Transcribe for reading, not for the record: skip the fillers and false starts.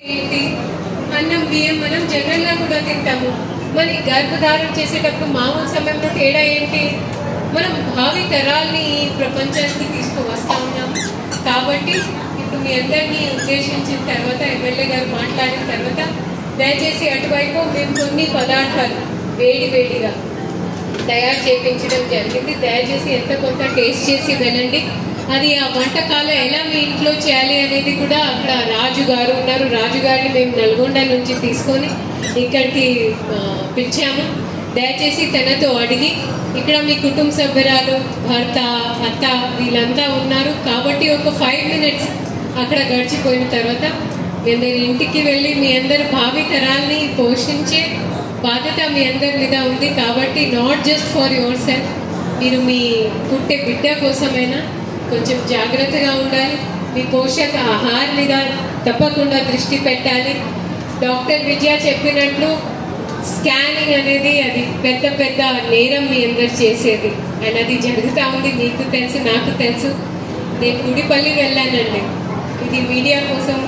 అన్నం బియ్యం మనం జనరల్గా కూడా తింటాము. మరి గర్భధారణ చేసేటప్పుడు మామూలు సమయంలో తేడా ఏంటి? మనం భావి తరాల్ని ఈ ప్రపంచానికి తీసుకువస్తా ఉన్నాము. కాబట్టి ఇప్పుడు మీ అందరినీ ఉద్దేశించిన తర్వాత ఎమ్మెల్యే గారు మాట్లాడిన తర్వాత దయచేసి అటువైపు మేము కొన్ని పదార్థాలు వేడిగా తయారు చేయించడం జరిగింది. దయచేసి ఎంత కొంత టేస్ట్ చేసి వెళ్ళండి. అది ఆ వంటకాలు ఎలా మీ ఇంట్లో చేయాలి అనేది కూడా అక్కడ రాజు గారు ఉన్నారు. రాజు గారిని మేము నల్గొండ నుంచి తీసుకొని ఇక్కడికి పిలిచాము. దయచేసి తనతో అడిగి, ఇక్కడ మీ కుటుంబ సభ్యురాలు, భర్త, అత్త వీళ్ళంతా ఉన్నారు కాబట్టి ఒక 5 minutes అక్కడ గడిచిపోయిన తర్వాత మీ అందరి ఇంటికి వెళ్ళి మీ అందరి భావి తరాల్ని పోషించే బాధ్యత మీ అందరి మీద ఉంది. కాబట్టి not just for your self, మీరు మీ పుట్టే బిడ్డ కోసమైనా కొంచెం జాగ్రత్తగా ఉండాలి. మీ పోషక ఆహారం మీద తప్పకుండా దృష్టి పెట్టాలి. డాక్టర్ విజయ చెప్పినట్లు స్కానింగ్ అనేది అది పెద్ద నేరం మీ అందరు చేసేది, అండ్ అది జరుగుతూ ఉంది. మీకు తెలుసు, నాకు తెలుసు. నేను గుడిపల్లి వెళ్ళానండి, ఇది మీడియా కోసం